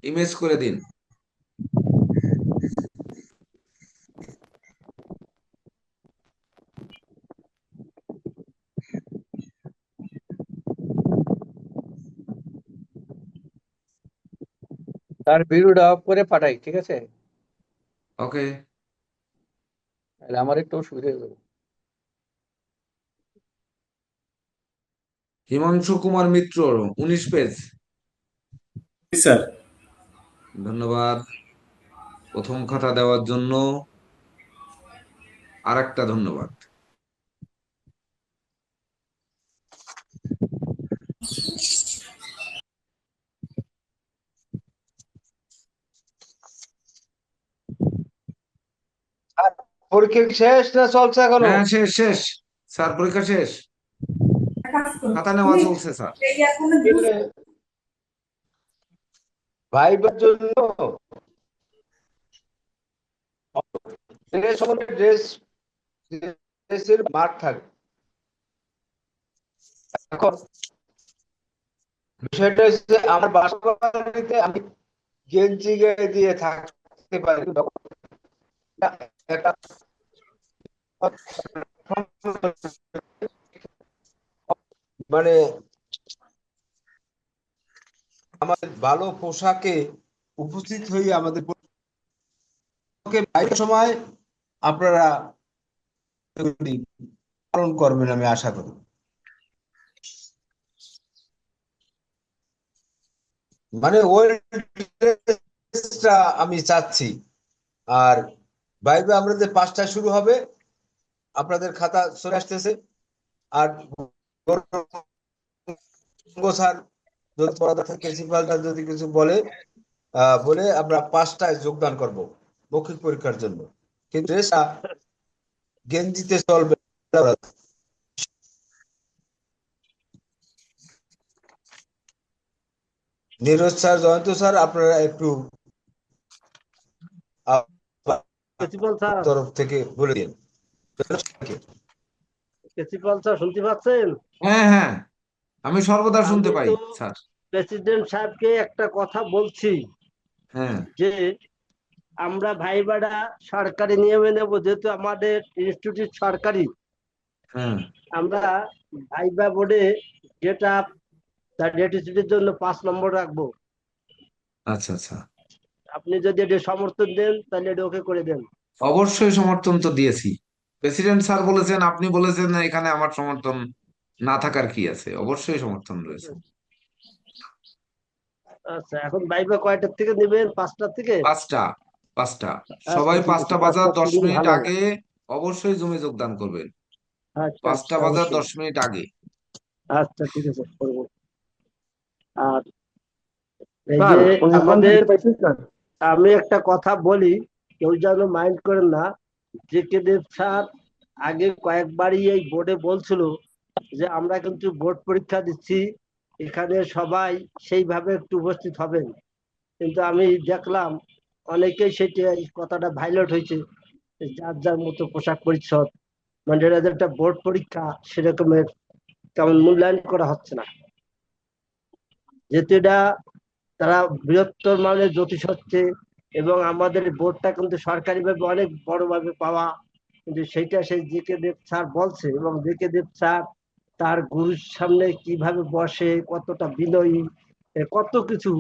[SPEAKER 1] ইমেজ করে দিন।
[SPEAKER 9] তার ভিডিওটা অফ করে পাঠাই, ঠিক আছে?
[SPEAKER 1] ওকে।
[SPEAKER 9] তাহলে আমার একটু অসুবিধা হয়ে যাবে।
[SPEAKER 1] হিমাংশু কুমার মিত্র, 19 পেজ।
[SPEAKER 3] স্যার।
[SPEAKER 1] ধন্যবাদ প্রথম খাতা দেওয়ার জন্য। আরেকটা ধন্যবাদ।
[SPEAKER 6] পরীক্ষা কি শেষ না চলছে এখনো?
[SPEAKER 1] হ্যাঁ, শেষ শেষ স্যার, পরীক্ষা শেষ, খাতা নেওয়া চলছে স্যার।
[SPEAKER 6] ভাইবার জন্য ড্রেস ড্রেসের মার্ক থাকে। এখন বিষয়টা হচ্ছে আমার বাসাতে আমি গেঞ্জি গায়ে দিয়ে থাকতে পারি, একটা মানে আমাদের ভালো পোশাকে উপস্থিত হয়ে আমাদের বাইরের সময় আপনারা পালন করবেন আমি আশা করি। মানে ওই ড্রেসটা আমি চাচ্ছি। আর বাইবে আমাদের 5টায় শুরু হবে, আপনাদের খাতা চলে আসতেছে। আর স্যার যদি পড়াতে থাকে, প্রিন্সিপালটা যদি কিছু বলে বলে আমরা 5টায় যোগদান করব মৌখিক পরীক্ষার জন্য। কিন্তু ড্রেসটা গেঞ্জিতে চলবে। নীরজ স্যার, জয়ন্ত স্যার, আপনারা একটু
[SPEAKER 10] প্রিন্সিপাল স্যার,
[SPEAKER 6] তরফ থেকে বলে দিন।
[SPEAKER 10] প্রিন্সিপাল স্যার শুনতে পাচ্ছেন?
[SPEAKER 1] হ্যাঁ হ্যাঁ, আমি সর্বদা শুনতে
[SPEAKER 10] আমি
[SPEAKER 1] পাই
[SPEAKER 10] তো
[SPEAKER 1] স্যার।
[SPEAKER 10] প্রেসিডেন্ট সাহেবকে একটা কথা বলছি
[SPEAKER 1] হ্যাঁ
[SPEAKER 10] যে আমরা ভাইবাটা সরকারি নিয়মে নেব, যেহেতু আমাদের ইনস্টিটিউট সরকারি।
[SPEAKER 1] হ্যাঁ।
[SPEAKER 10] আমরা ভাইবা বোর্ডে যেটা তার ডেটিসিটির জন্য 5 নম্বর রাখবো।
[SPEAKER 1] আচ্ছা আচ্ছা,
[SPEAKER 10] আপনি যদি এটা সমর্থন দেন তাহলে এটা ওকে করে দেন।
[SPEAKER 1] অবশ্যই সমর্থন তো দিয়েছি। প্রেসিডেন্ট স্যার বলেছেন, আপনি বলেছেন, না এখানে আমার সমর্থন না থাকার কি আছে? অবশ্যই সমর্থন রয়েছে।
[SPEAKER 10] আচ্ছা, এখন ভাইবা কয়টার থেকে নেবেন? 5টার থেকে?
[SPEAKER 1] 5টা, 5টা।
[SPEAKER 10] আচ্ছা,
[SPEAKER 1] সবাই
[SPEAKER 10] ঠিক
[SPEAKER 1] 5টা
[SPEAKER 10] আছে,
[SPEAKER 1] বাজার
[SPEAKER 10] 5টা
[SPEAKER 1] 10
[SPEAKER 10] শুনলে
[SPEAKER 1] মিনিট
[SPEAKER 10] ভালো হয়।
[SPEAKER 1] আগে অবশ্যই জমে যোগদান করবেন।
[SPEAKER 10] আচ্ছা
[SPEAKER 1] 5টা
[SPEAKER 10] আচ্ছা,
[SPEAKER 1] বাজার
[SPEAKER 10] অবশ্যই।
[SPEAKER 1] 10 মিনিট আগে।
[SPEAKER 10] আচ্ছা, ঠিক আছে, করবো। আর এই
[SPEAKER 6] স্যার
[SPEAKER 10] যে
[SPEAKER 6] প্রশিক্ষণ
[SPEAKER 10] আমাদের,
[SPEAKER 6] দিতে পারছেন স্যার?
[SPEAKER 10] আমি একটা কথা বলি, কেউ যেন মাইন্ড করেন না। যে কে দেব স্যার আগে কয়েকবারই এই বোর্ডে বলছিল যে আমরা কিন্তু বোর্ড পরীক্ষা দিচ্ছি, এখানে সবাই সেইভাবে একটু উপস্থিত হবেন। কিন্তু আমি দেখলাম অনেকেই সেটা, এই কথাটা ভাইলেট হয়েছে, যার যার মতো পোশাক পরিচ্ছদ, মানে এটা যে একটা বোর্ড পরীক্ষা সেরকমের তেমন মূল্যায়ন করা হচ্ছে না। যেহেতু এটা তারা বৃহত্তর মানের জ্যোতিষ হচ্ছে, এবং আমাদের বোর্ডটা কিন্তু সরকারিভাবে অনেক বড়ভাবে পাওয়া, কিন্তু সেইটা সেই জিকে দেব স্যার বলছে, এবং জিকে দেব স্যার তার গুরুর সামনে কিভাবে বসে, কতটা বিনয়ী, কত কিছু,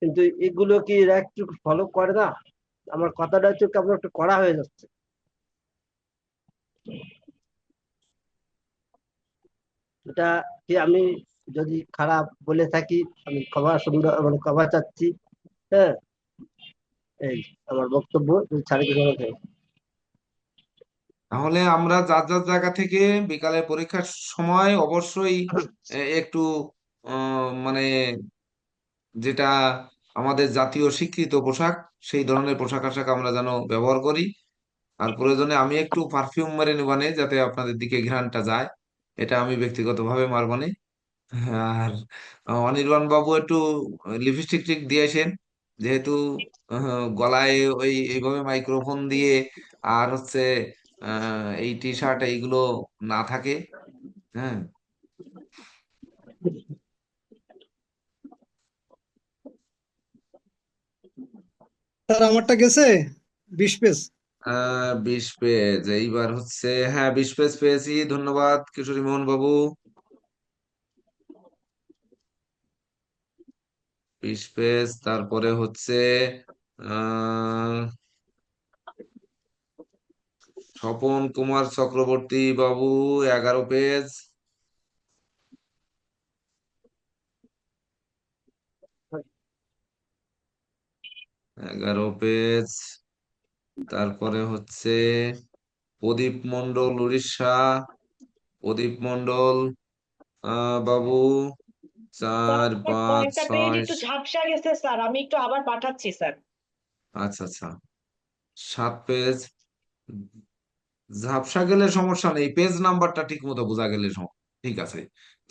[SPEAKER 10] কিন্তু এগুলো কি এরা একটু ফলো করে না? আমার কথাটা হচ্ছে কেমন একটু কড়া হয়ে যাচ্ছে। এটা কি আমি যদি খারাপ বলে থাকি, আমি ক্ষমা সুন্দর মানে ক্ষমা চাচ্ছি। হ্যাঁ, এই আমার বক্তব্য, ছাড়ে কি
[SPEAKER 1] তাহলে আমরা যার যার জায়গা থেকে বিকালে পরীক্ষার সময় অবশ্যই একটু মানে যেটা আমাদের জাতীয় স্বীকৃত পোশাক, সেই ধরনের পোশাক আশাক আমরা যেন ব্যবহার করি। আর প্রয়োজনে আমি একটু পারফিউম মেরে নিবানে, যাতে আপনাদের দিকে ঘ্রাণটা যায়। এটা আমি ব্যক্তিগতভাবে মারবানে। আর অনির্বাণ বাবু একটু লিপস্টিক টিক দিয়েছেন, যেহেতু গলায় ওই এইভাবে মাইক্রোফোন দিয়ে আর হচ্ছে এই টি শার্ট এইগুলো না থাকে। হ্যাঁ।
[SPEAKER 11] স্যার আমারটা গেছে 20 পেজ।
[SPEAKER 1] 20 পেজ এইবার হচ্ছে, হ্যাঁ 20 পেজ পেয়েছি, ধন্যবাদ কিশোরী মোহন বাবু। 20 পেজ, তারপরে হচ্ছে আহ স্বপন কুমার চক্রবর্তী বাবু 11 পেজ। 11 পেজ, তারপরে হচ্ছে প্রদীপ মন্ডল উড়িষ্যা, প্রদীপ মন্ডল বাবু
[SPEAKER 4] স্যার
[SPEAKER 1] 4
[SPEAKER 4] আমার
[SPEAKER 1] 5
[SPEAKER 4] কয়েকটা পেজ
[SPEAKER 1] 6।
[SPEAKER 4] একটু ঝাপসা গেছে স্যার, আমি একটু আবার পাঠাচ্ছি স্যার।
[SPEAKER 1] আচ্ছা আচ্ছা, 7 পেজ। ঝাপসা গেলে সমস্যা নেই, পেজ নাম্বারটা ঠিক মতো বোঝা গেলে ঠিক আছে,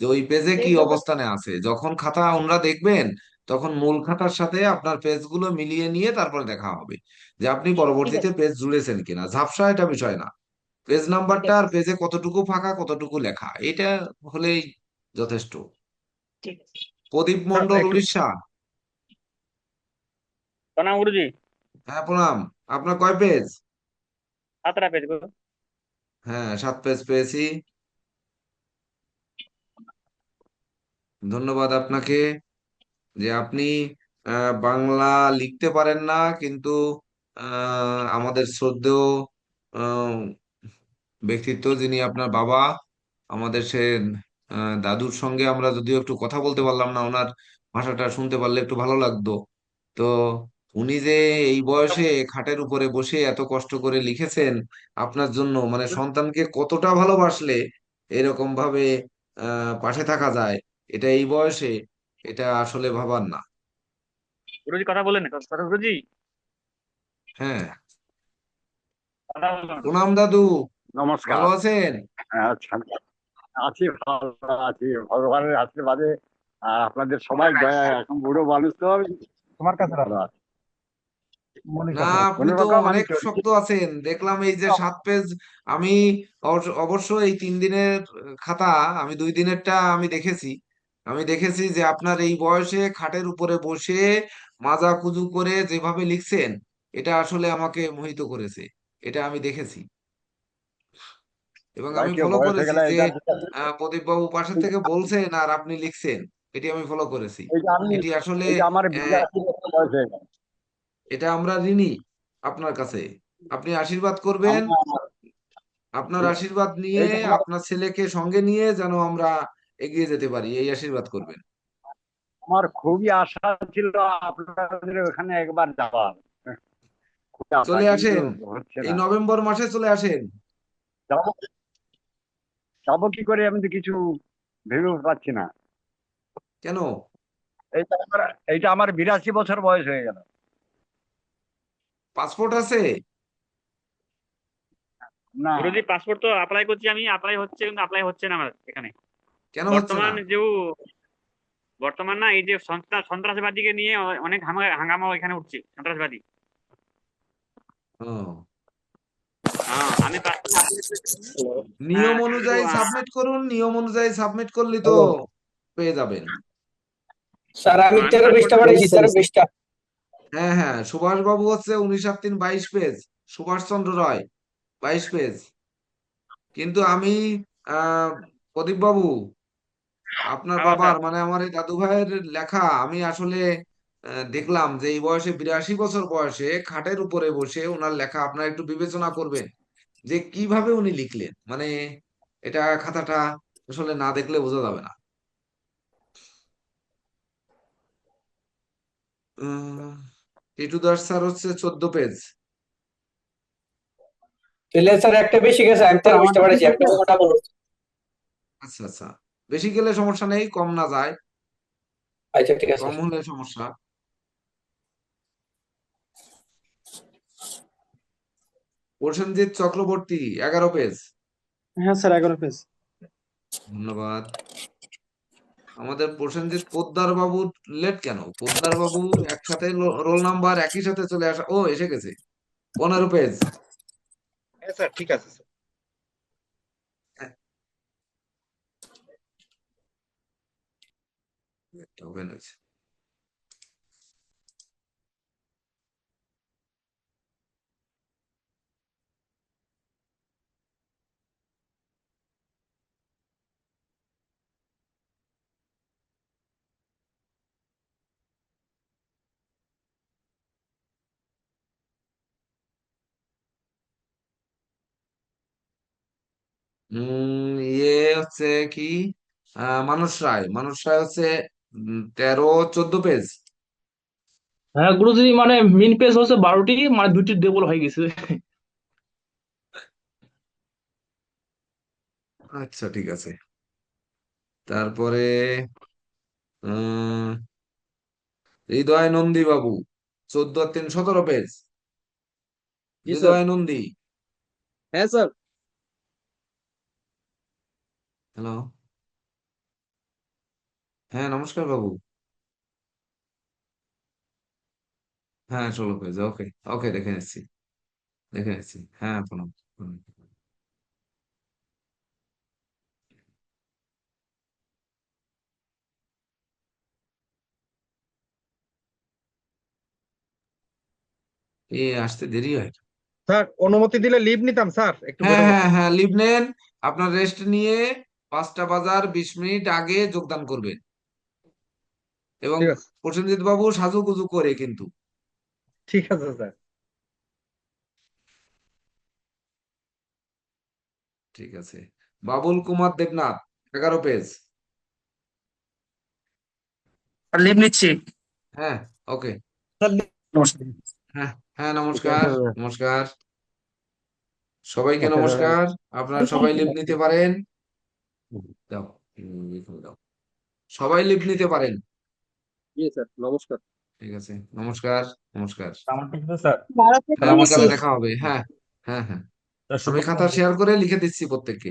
[SPEAKER 1] যে ওই পেজে কি
[SPEAKER 4] দেখবো তো।
[SPEAKER 1] অবস্থানে আছে। যখন খাতা ওনারা দেখবেন, তখন মূল খাতার সাথে আপনার পেজগুলো মিলিয়ে নিয়ে তারপরে দেখা হবে যে আপনি
[SPEAKER 4] ঠিক
[SPEAKER 1] পরবর্তীতে
[SPEAKER 4] আছে,
[SPEAKER 1] পেজ জুড়েছেন কিনা। ঝাপসা এটা বিষয় না, পেজ
[SPEAKER 4] ঠিক
[SPEAKER 1] নাম্বারটা
[SPEAKER 4] আছে,
[SPEAKER 1] আর পেজে কতটুকু ফাঁকা কতটুকু লেখা, এটা হলেই যথেষ্ট।
[SPEAKER 4] ঠিক আছে।
[SPEAKER 1] প্রদীপ
[SPEAKER 7] স্যার
[SPEAKER 1] মন্ডল
[SPEAKER 7] একটু
[SPEAKER 1] উড়িষ্যা।
[SPEAKER 12] প্রণাম গুরুজি।
[SPEAKER 1] হ্যাঁ প্রণাম। আপনার কয় পেজ?
[SPEAKER 12] 17 পেজ গো।
[SPEAKER 1] হ্যাঁ 7 পেজ পেয়েছি, ধন্যবাদ আপনাকে। যে আপনি বাংলা লিখতে পারেন না, কিন্তু আমাদের শ্রদ্ধেয় আহ, ব্যক্তিত্ব যিনি আপনার বাবা, আমাদের সে দাদুর সঙ্গে আমরা যদিও একটু কথা বলতে পারলাম না, ওনার ভাষাটা শুনতে পারলে একটু ভালো লাগতো। তো উনি যে এই বয়সে খাটের উপরে বসে এত কষ্ট করে লিখেছেন আপনার জন্য, মানে সন্তানকে কতটা ভালোবাসলে এরকম ভাবে পাশে থাকা যায়, এটা এই বয়সে, এটা আসলে ভাবার না।
[SPEAKER 12] গুরুজি কথা বলেন, কথা গুরুজি
[SPEAKER 1] হ্যাঁ,
[SPEAKER 12] কথা বলুন।
[SPEAKER 1] প্রণাম দাদু, ভালো
[SPEAKER 13] নমস্কার।
[SPEAKER 1] আছেন?
[SPEAKER 13] আচ্ছা, আছি, ভালো আছি ভগবানের আশীর্বাদে। আর আপনাদের সবাই দয়ায়, এখন বুড়ো মানুষ তো আমি
[SPEAKER 7] তোমার কাছে
[SPEAKER 13] ভালো
[SPEAKER 7] রাখো,
[SPEAKER 13] আছি।
[SPEAKER 7] মনির
[SPEAKER 1] না,
[SPEAKER 7] কাছে রাখো।
[SPEAKER 1] আপনি
[SPEAKER 13] কোনো
[SPEAKER 1] তো
[SPEAKER 13] রকম আমি
[SPEAKER 1] অনেক
[SPEAKER 13] চলি।
[SPEAKER 1] শক্ত আছেন দেখলাম, এই যে 7 পেজ। আমি অবশ্য এই 3 দিনের খাতা, আমি 2 দিনেরটা আমি দেখেছি। আমি দেখেছি যে আপনার এই বয়সে খাটের উপরে বসে মাজা কুজু করে যেভাবে লিখছেন, এটা আসলে আমাকে মোহিত করেছে। এটা আমি দেখেছি এবং আমি
[SPEAKER 13] সবাইকে
[SPEAKER 1] ফলো
[SPEAKER 13] বয়স হয়ে
[SPEAKER 1] করেছি
[SPEAKER 13] গেলে
[SPEAKER 1] যে
[SPEAKER 13] এটা
[SPEAKER 1] প্রদীপ বাবু পাশের থেকে বলছেন আর আপনি লিখছেন, এটি আমি ফলো করেছি।
[SPEAKER 13] এটা আমি
[SPEAKER 1] এটি আসলে
[SPEAKER 13] এটা আমার
[SPEAKER 1] আহ,
[SPEAKER 13] 82 বছর বয়স হয়ে গেল।
[SPEAKER 1] এটা আমরা ঋণী আপনার কাছে। আপনি আশীর্বাদ করবেন,
[SPEAKER 13] আমার
[SPEAKER 1] আপনার আশীর্বাদ নিয়ে
[SPEAKER 13] এইটা আমার
[SPEAKER 1] আপনার ছেলেকে সঙ্গে নিয়ে যেন আমরা এগিয়ে যেতে পারি, এই আশীর্বাদ করবেন।
[SPEAKER 13] আমার খুবই আশা ছিল আপনাদের ওখানে একবার যাওয়ার, খুবই আশা,
[SPEAKER 1] চলে
[SPEAKER 13] কিন্তু
[SPEAKER 1] আসেন,
[SPEAKER 13] হচ্ছে
[SPEAKER 1] এই
[SPEAKER 13] না।
[SPEAKER 1] নভেম্বর মাসে চলে আসেন।
[SPEAKER 13] যাবো যাবো কি করে, আমি তো কিছু ভেবে পাচ্ছি না।
[SPEAKER 1] কেন?
[SPEAKER 13] এইটা আমার 82 বছর বয়স হয়ে গেল।
[SPEAKER 1] পাসপোর্ট আছে?
[SPEAKER 13] না,
[SPEAKER 12] গুরুজি পাসপোর্ট তো অ্যাপ্লাই করছি আমি, অ্যাপ্লাই হচ্ছে কিন্তু অ্যাপ্লাই হচ্ছে না আমার এখানে।
[SPEAKER 1] কেন হচ্ছে না?
[SPEAKER 12] বর্তমান যে বর্তমান না, এই যে সন্ত্রাসবাদীকে নিয়ে অনেক হাঙ্গামা এখানে উঠছে, সন্ত্রাসবাদী।
[SPEAKER 1] ও,
[SPEAKER 12] হ্যাঁ, আমি পাসপোর্ট অ্যাপ্লাই করেছি
[SPEAKER 1] নিয়ম
[SPEAKER 12] কিন্তু
[SPEAKER 1] অনুযায়ী সাবমিট করুন, নিয়ম অনুযায়ী সাবমিট করলে তো পেয়ে যাবেন।
[SPEAKER 9] স্যার আমি
[SPEAKER 12] আমি
[SPEAKER 9] 13 পৃষ্ঠা
[SPEAKER 12] পাসপোর্ট
[SPEAKER 9] পাঠাইছি, 13 পৃষ্ঠা।
[SPEAKER 1] হ্যাঁ হ্যাঁ, সুভাষ বাবু হচ্ছে 19 আর 3 22 পেজ, সুভাষচন্দ্র রায় 22 পেজ। কিন্তু আমি আহ প্রদীপ বাবু, আপনার
[SPEAKER 12] হ্যাঁ
[SPEAKER 1] বাবার
[SPEAKER 12] স্যার।
[SPEAKER 1] মানে আমার এই দাদু ভাইয়ের লেখা আমি আসলে দেখলাম যে এই বয়সে 82 বছর বয়সে খাটের উপরে বসে ওনার লেখা আপনার একটু বিবেচনা করবেন যে কিভাবে উনি লিখলেন, মানে এটা খাতাটা আসলে না দেখলে বোঝা যাবে না। টিটু দাস স্যার হচ্ছে 14 পেজ।
[SPEAKER 9] তাহলে স্যার একটা বেশি গেছে, আমি
[SPEAKER 11] স্যার
[SPEAKER 9] 23টা
[SPEAKER 11] আমারটা
[SPEAKER 9] পাঠাইছি,
[SPEAKER 11] ঠিক
[SPEAKER 9] একটা
[SPEAKER 11] আছে?
[SPEAKER 9] মোটা বলুন।
[SPEAKER 1] আচ্ছা আচ্ছা, বেশি গেলে সমস্যা নেই, কম না যায়,
[SPEAKER 9] আচ্ছা ঠিক আছে
[SPEAKER 1] কম
[SPEAKER 9] স্যার।
[SPEAKER 1] হলে সমস্যা। প্রসেনজিৎ চক্রবর্তী 11 পেজ।
[SPEAKER 11] হ্যাঁ স্যার 11 পেজ।
[SPEAKER 1] ধন্যবাদ। আমাদের প্রসেনজিৎ পোদ্দার বাবু লেট কেন? পোদ্দার বাবু একসাথে রোল নাম্বার একই সাথে চলে আসা, ও এসে গেছে। 15 পেজ।
[SPEAKER 7] হ্যাঁ স্যার ঠিক আছে স্যার।
[SPEAKER 1] ওপেন হয়েছে। ইয়ে হচ্ছে কি, মানস রায়, মানস রায় হচ্ছে 13-14 পেজ।
[SPEAKER 14] হ্যাঁ গুরুজি, মানে মেন পেজ হচ্ছে 12টি, মানে 2টি ডবল হয়ে গেছে।
[SPEAKER 1] আচ্ছা ঠিক আছে। তারপরে উম হৃদয় নন্দী বাবু 14 আর 3 17 পেজ।
[SPEAKER 7] জি স্যার।
[SPEAKER 1] হৃদয় নন্দী,
[SPEAKER 7] হ্যাঁ স্যার।
[SPEAKER 1] হ্যালো, হ্যাঁ নমস্কার বাবু। হ্যাঁ 16 পেজ, ওকে ওকে, দেখে নিচ্ছি, দেখে নিচ্ছি, হ্যাঁ প্রণাম প্রণাম। আসতে দেরি হয়।
[SPEAKER 7] স্যার অনুমতি দিলে লিভ নিতাম স্যার, একটু
[SPEAKER 1] হ্যাঁ
[SPEAKER 7] বেরোবো।
[SPEAKER 1] হ্যাঁ হ্যাঁ, লিভ নেন, আপনার রেস্ট নিয়ে 5টা বাজার 20 মিনিট আগে যোগদান করবেন, এবং
[SPEAKER 7] ঠিক আছে।
[SPEAKER 1] প্রসেনজিৎ বাবু সাজুগুজু করে কিন্তু।
[SPEAKER 7] ঠিক আছে স্যার।
[SPEAKER 1] ঠিক আছে। বাবুল কুমার দেবনাথ 11 পেজ।
[SPEAKER 14] লিভ নিচ্ছি।
[SPEAKER 1] হ্যাঁ ওকে।
[SPEAKER 14] নমস্কার।
[SPEAKER 1] হ্যাঁ হ্যাঁ
[SPEAKER 2] ঠিক
[SPEAKER 1] নমস্কার,
[SPEAKER 2] আছে স্যার।
[SPEAKER 1] নমস্কার সবাইকে,
[SPEAKER 2] ওকে স্যার।
[SPEAKER 1] নমস্কার। আপনারা সবাই লিভ নিতে পারেন। দাও, এখানে দাও, সবাই লিভ নিতে পারেন।
[SPEAKER 7] জি স্যার নমস্কার।
[SPEAKER 1] ঠিক আছে, নমস্কার, নমস্কার।
[SPEAKER 7] আমার ঠিক আছে স্যার।
[SPEAKER 4] 12 পেজ নিছি।
[SPEAKER 1] আগামীকালে দেখা হবে। হ্যাঁ হ্যাঁ হ্যাঁ,
[SPEAKER 7] স্যার
[SPEAKER 1] আমি
[SPEAKER 7] শুভ
[SPEAKER 1] খাতা শেয়ার করে লিখে দিচ্ছি প্রত্যেককে।